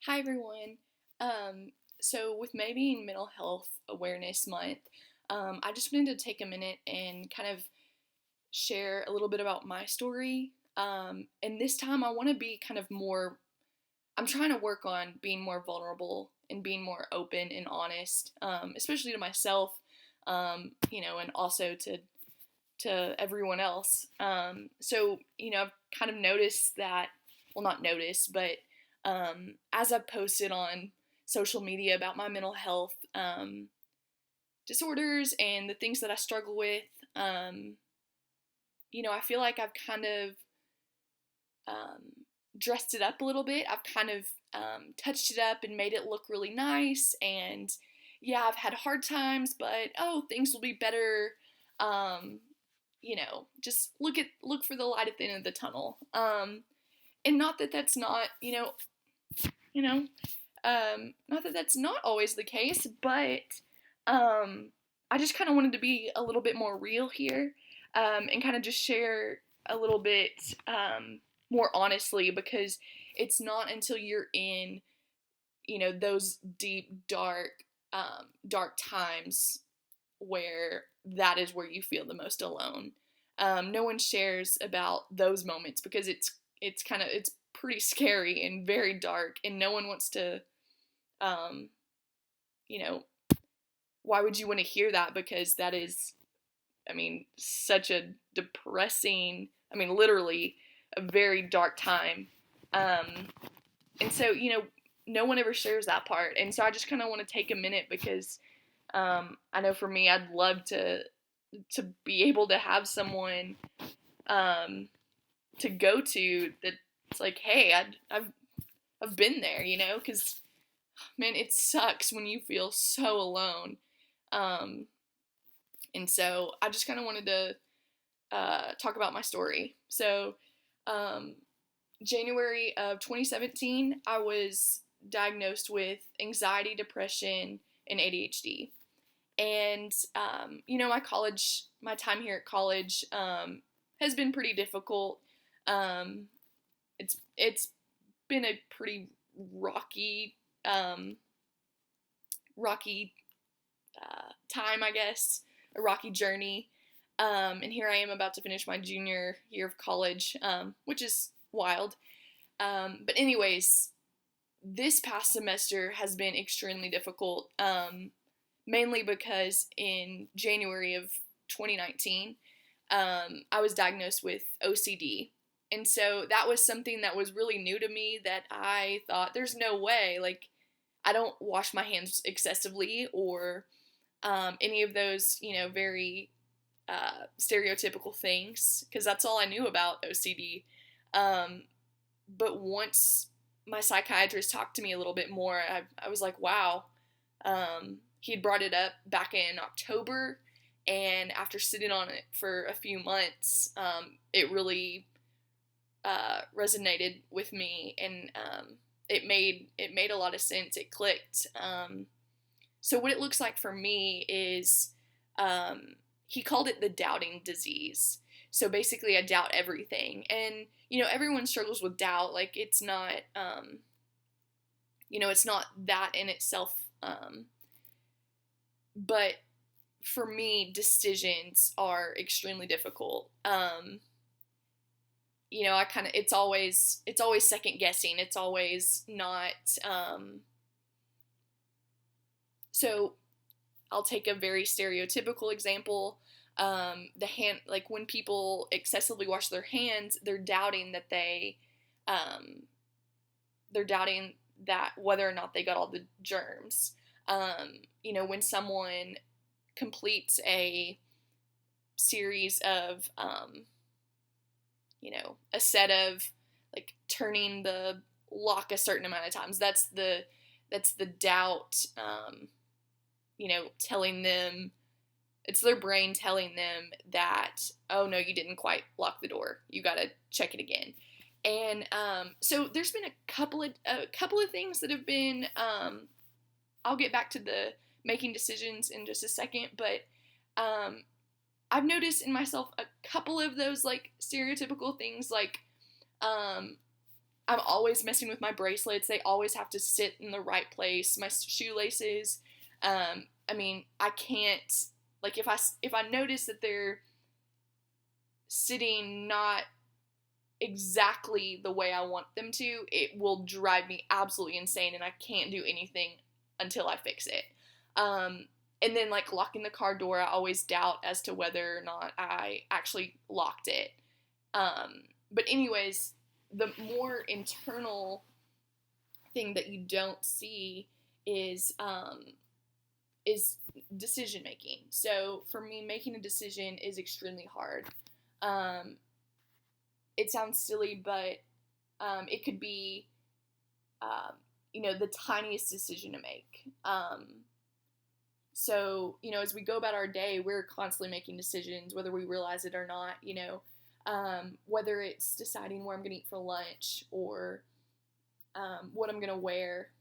Hi everyone. So with May being Mental Health Awareness Month, I just wanted to take a minute and kind of share a little bit about my story. And this time I want to be kind of more, I'm trying to work on being more vulnerable and being more open and honest, especially to myself, and also to everyone else. I've kind of noticed that, well, not noticed, but as I've posted on social media about my mental health disorders and the things that I struggle with, I feel like I've kind of um, dressed it up a little bit. I've kind of touched it up and made it look really nice. And yeah, I've had hard times, but things will be better. Um, just look for the light at the end of the tunnel. And not that that's not, you know, not that that's not always the case, but I just kind of wanted to be a little bit more real here, and kind of just share a little bit more honestly, because it's not until you're in, those deep, dark times where that is where you feel the most alone. No one shares about those moments because it's pretty scary and very dark, and no one wants to, um, you know, why would you want to hear that? Because that is, such a depressing, literally a very dark time. Um, and so, no one ever shares that part. And so I just kind of want to take a minute because I know for me, I'd love to be able to have someone to go to that's like, hey, I've been there, because man, it sucks when you feel so alone. Um, and so I just kind of wanted to talk about my story. So, um, January of 2017, I was diagnosed with anxiety, depression, and ADHD. And my time here at college has been pretty difficult. Um, it's been a pretty rocky um, rocky time, I guess, a rocky journey. And here I am about to finish my junior year of college, which is wild. But anyways, this past semester has been extremely difficult, mainly because in January of 2019, I was diagnosed with OCD. And so that was something that was really new to me that I thought, there's no way, like, I don't wash my hands excessively or any of those, very stereotypical things, because that's all I knew about OCD. Um, but once my psychiatrist talked to me a little bit more, I was like, wow. He had brought it up back in October, and after sitting on it for a few months, it really resonated with me, and it made a lot of sense. It clicked. So what it looks like for me is, he called it the doubting disease. So basically, I doubt everything, and everyone struggles with doubt. Like, it's not that in itself. But for me, decisions are extremely difficult. I kind of it's always second guessing. It's always not. So I'll take a very stereotypical example. The hand, like when people excessively wash their hands, um, they're doubting that whether or not they got all the germs. When someone completes a series of, a set of, like, turning the lock a certain amount of times, that's the doubt, telling them, it's their brain telling them that, oh no, you didn't quite lock the door, you gotta check it again. And so there's been a couple of things that have been, I'll get back to the making decisions in just a second, but I've noticed in myself a couple of those, like, stereotypical things, like, I'm always messing with my bracelets. They always have to sit in the right place. My shoelaces. I mean, I can't, like, if I notice that they're sitting not exactly the way I want them to, it will drive me absolutely insane, and I can't do anything until I fix it. And then, like, locking the car door, I always doubt as to whether or not I actually locked it. But anyways, the more internal thing that you don't see is decision making. So for me, making a decision is extremely hard. It sounds silly, but it could be, the tiniest decision to make. So, as we go about our day, we're constantly making decisions, whether we realize it or not, whether it's deciding where I'm going to eat for lunch, or what I'm going to wear,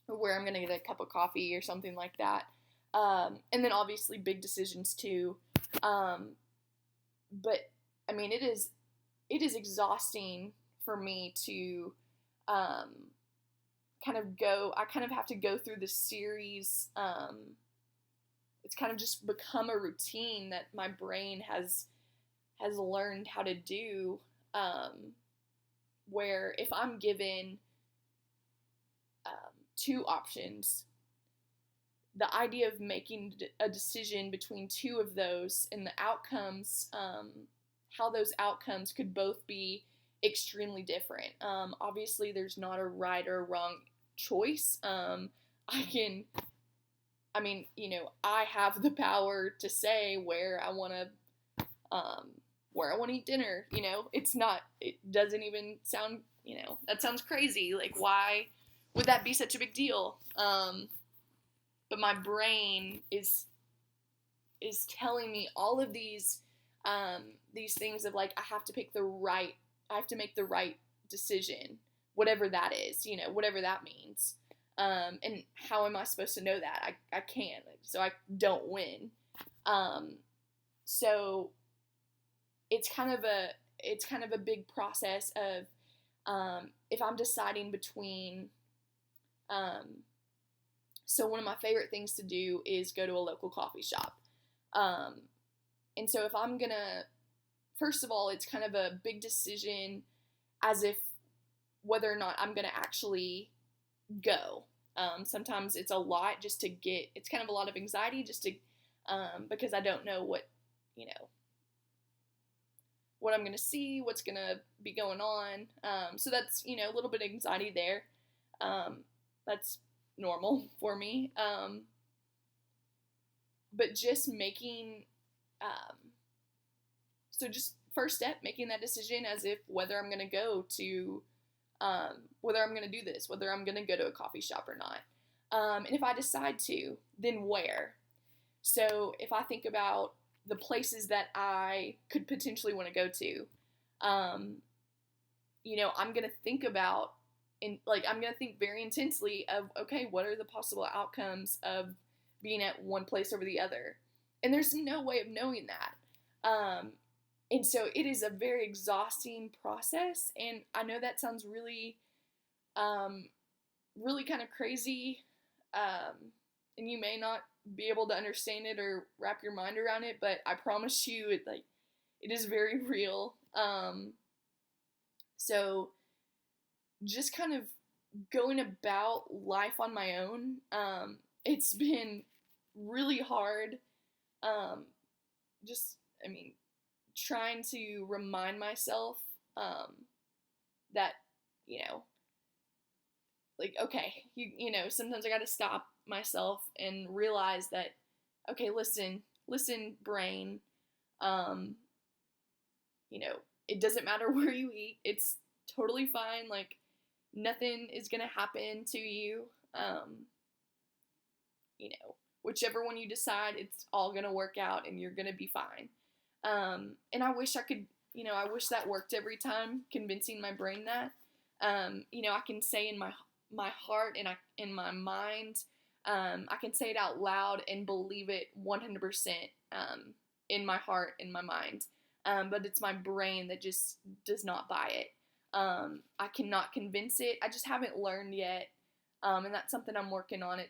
or where I'm going to get a cup of coffee or something like that. And then obviously big decisions too. But I mean, it is exhausting for me to I kind of have to go through this series. It's kind of just become a routine that my brain has learned how to do, where if I'm given two options, the idea of making a decision between two of those and the outcomes, how those outcomes could both be extremely different. Obviously, there's not a right or wrong choice. I have the power to say where I want to eat dinner. It doesn't even sound, that sounds crazy. Like, why would that be such a big deal? But my brain is telling me all of these things of, like, I have to make the right decision, whatever that is, whatever that means. And how am I supposed to know that? I can't, so I don't win. So it's kind of a big process of, if I'm deciding between, so one of my favorite things to do is go to a local coffee shop. And so if I'm gonna, first of all, it's kind of a big decision as if whether or not I'm gonna actually go. Sometimes it's a lot just to get, it's kind of a lot of anxiety just to, because I don't know what I'm gonna see, what's gonna be going on. So that's, a little bit of anxiety there. That's normal for me. But just making, so just first step, making that decision as if whether I'm going to go to, whether I'm going to do this, whether I'm going to go to a coffee shop or not. And if I decide to, then where? So if I think about the places that I could potentially want to go to, I'm going to think about, I'm going to think very intensely of, okay, what are the possible outcomes of being at one place over the other? And there's no way of knowing that. And so it is a very exhausting process. And I know that sounds really, really kind of crazy. And you may not be able to understand it or wrap your mind around it, but I promise you, it is very real. So just kind of going about life on my own, it's been really hard. Trying to remind myself, that, okay, sometimes I gotta stop myself and realize that, okay, listen, brain, it doesn't matter where you eat, it's totally fine, like, nothing is gonna happen to you, whichever one you decide, it's all gonna work out and you're gonna be fine. And I wish I could, I wish that worked every time, convincing my brain that. I can say in my heart and in my mind, I can say it out loud and believe it 100%, in my heart, in my mind. But it's my brain that just does not buy it. I cannot convince it. I just haven't learned yet. And that's something I'm working on.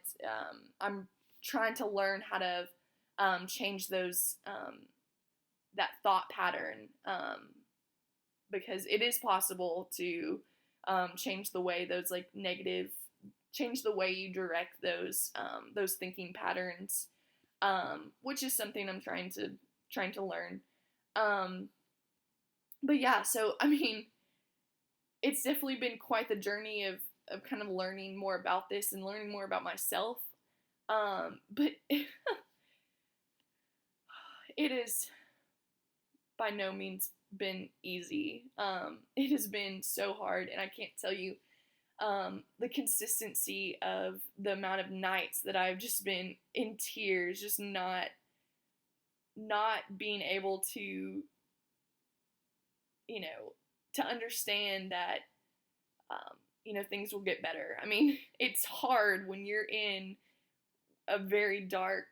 I'm trying to learn how to change those that thought pattern, because it is possible to change the way those like negative, change the way you direct those thinking patterns, which is something I'm trying to learn. But yeah, so I mean, it's definitely been quite the journey of kind of learning more about this and learning more about myself. But it is by no means been easy. It has been so hard, and I can't tell you the consistency of the amount of nights that I've just been in tears, just not being able to, to understand that, things will get better. I mean, it's hard when you're in a very dark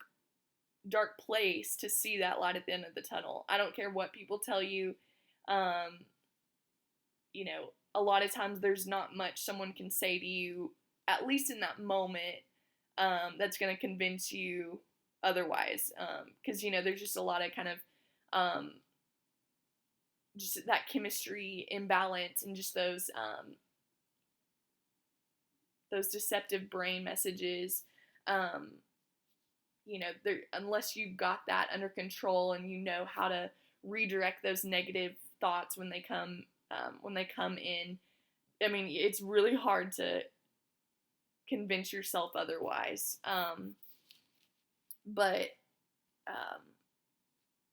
place to see that light at the end of the tunnel. I don't care what people tell you. A lot of times there's not much someone can say to you, at least in that moment, that's going to convince you otherwise. Because, there's just a lot of kind of just that chemistry imbalance and just those deceptive brain messages. Unless you've got that under control and you know how to redirect those negative thoughts when they come in. I mean, it's really hard to convince yourself otherwise. But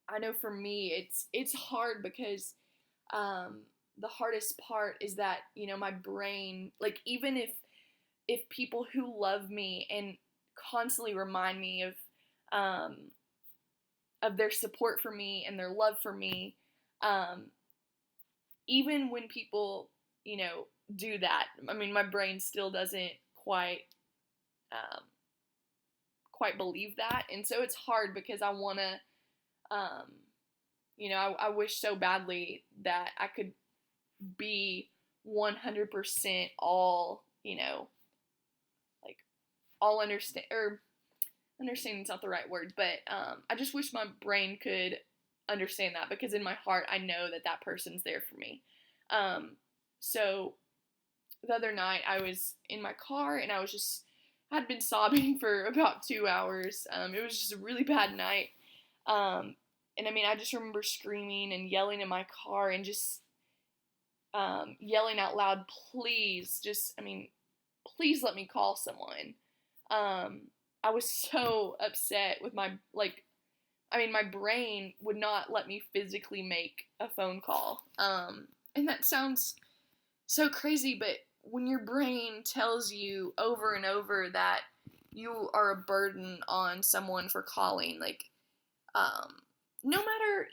I know for me, it's hard because the hardest part is that, my brain, like, even if people who love me and constantly remind me of their support for me and their love for me, even when people, do that, I mean, my brain still doesn't quite believe that, and so it's hard because I want to, I wish so badly that I could be 100% all, like, all understand, or understanding's not the right word, but I just wish my brain could understand that, because in my heart I know that person's there for me. So the other night I was in my car and had been sobbing for about 2 hours. It was just a really bad night. And I mean, I just remember screaming and yelling in my car and just yelling out loud, please let me call someone. I was so upset with my brain would not let me physically make a phone call. And that sounds so crazy, but when your brain tells you over and over that you are a burden on someone for calling, like, no matter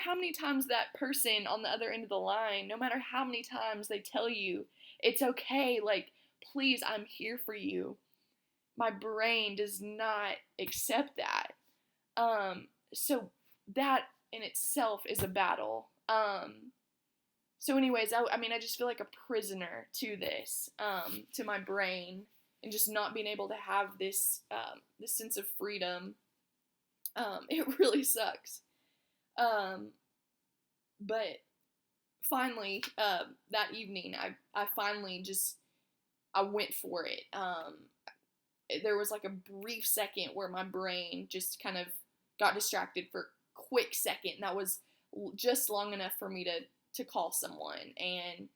how many times that person on the other end of the line, no matter how many times they tell you it's okay, like, please, I'm here for you, my brain does not accept that. So that in itself is a battle. So anyways, I just feel like a prisoner to this, to my brain, and just not being able to have this sense of freedom. It really sucks. But finally, that evening, I finally I went for it. There was like a brief second where my brain just kind of got distracted for a quick second. And that was just long enough for me to call someone. And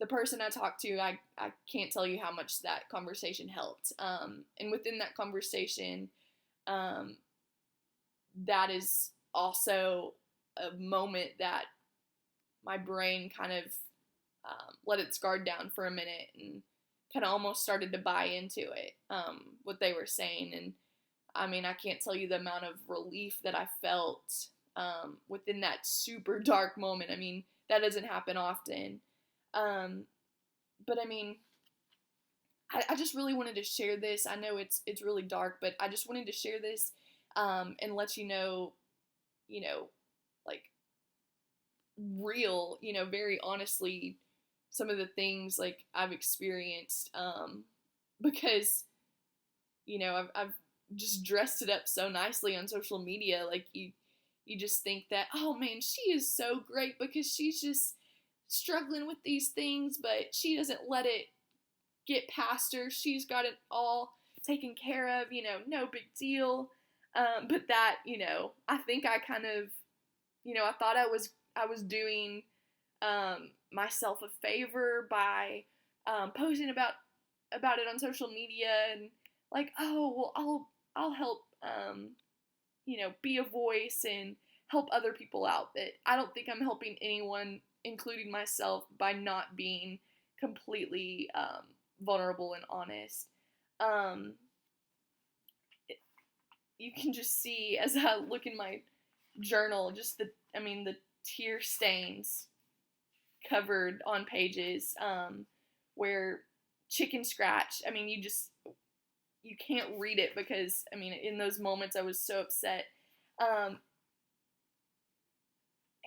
the person I talked to, I can't tell you how much that conversation helped. And within that conversation, that is also a moment that my brain kind of let its guard down for a minute and kind of almost started to buy into it, what they were saying. And I mean, I can't tell you the amount of relief that I felt within that super dark moment. I mean, that doesn't happen often. But I mean, I just really wanted to share this. I know it's really dark, but I just wanted to share this and let you know, like, real, very honestly, some of the things like I've experienced, because I've just dressed it up so nicely on social media. Like you just think that, oh man, she is so great because she's just struggling with these things, but she doesn't let it get past her. She's got it all taken care of, no big deal. But that, I think I kind of, I thought I was doing myself a favor by posting about it on social media, and like, oh well, I'll help be a voice and help other people out. But I don't think I'm helping anyone, including myself, by not being completely vulnerable and honest. You can just see as I look in my journal, just the tear stains covered on pages, where chicken scratch. You can't read it because, in those moments I was so upset.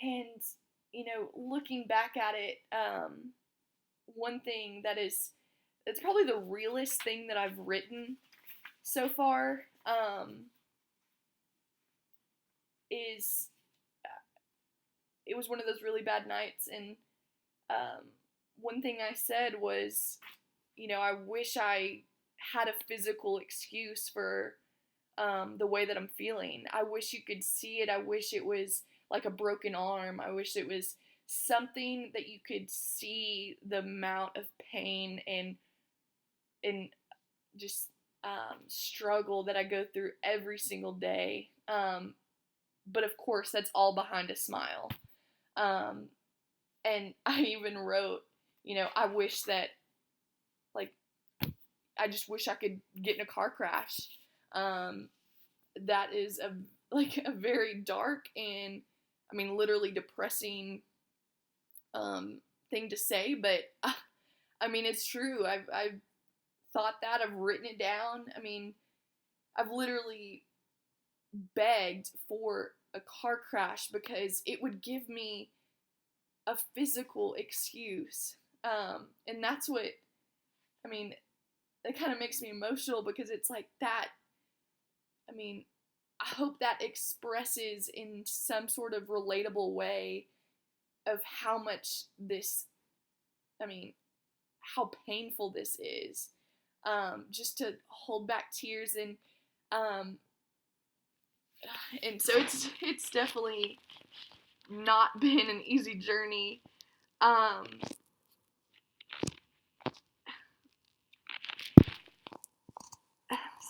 And, looking back at it, one thing it's probably the realest thing that I've written so far, is, it was one of those really bad nights, and one thing I said was, I wish I had a physical excuse for the way that I'm feeling. I wish you could see it. I wish it was like a broken arm. I wish it was something that you could see the amount of pain and just struggle that I go through every single day. But of course, that's all behind a smile. And I even wrote, I wish that, like, I just wish I could get in a car crash. That is a very dark and, literally depressing thing to say, but it's true. I've thought that. I've written it down. I've literally begged for a car crash because it would give me a physical excuse. And that's what, it kind of makes me emotional because it's like that. I hope that expresses in some sort of relatable way of how much this, how painful this is. Just to hold back tears, and so it's definitely not been an easy journey.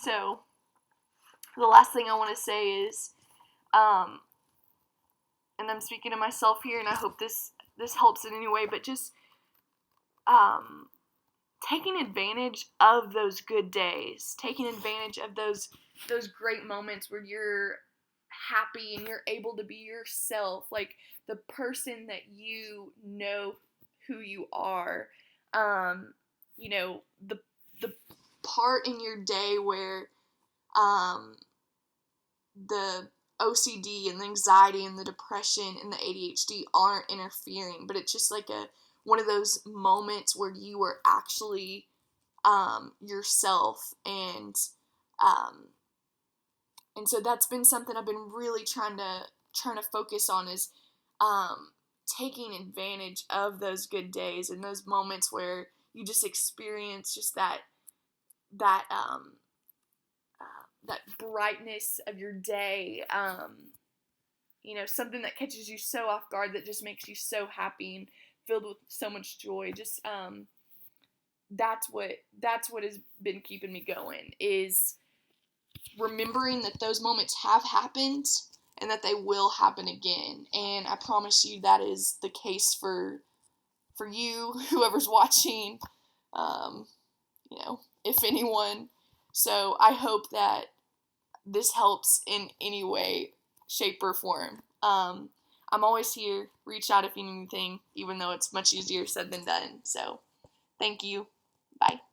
So the last thing I want to say is, and I'm speaking to myself here, and I hope this helps in any way, but just taking advantage of those good days, taking advantage of those great moments where you're happy and you're able to be yourself, like the person that you know who you are. The part in your day where the OCD and the anxiety and the depression and the ADHD aren't interfering, but it's just like one of those moments where you are actually yourself, and so that's been something I've been really trying to focus on, is taking advantage of those good days and those moments where you just experience just that brightness of your day, something that catches you so off guard that just makes you so happy and filled with so much joy. Just that's what has been keeping me going, is remembering that those moments have happened and that they will happen again. And I promise you that is the case for you, whoever's watching, if anyone. So I hope that this helps in any way, shape, or form. I'm always here. Reach out if you need anything, even though it's much easier said than done. So thank you. Bye.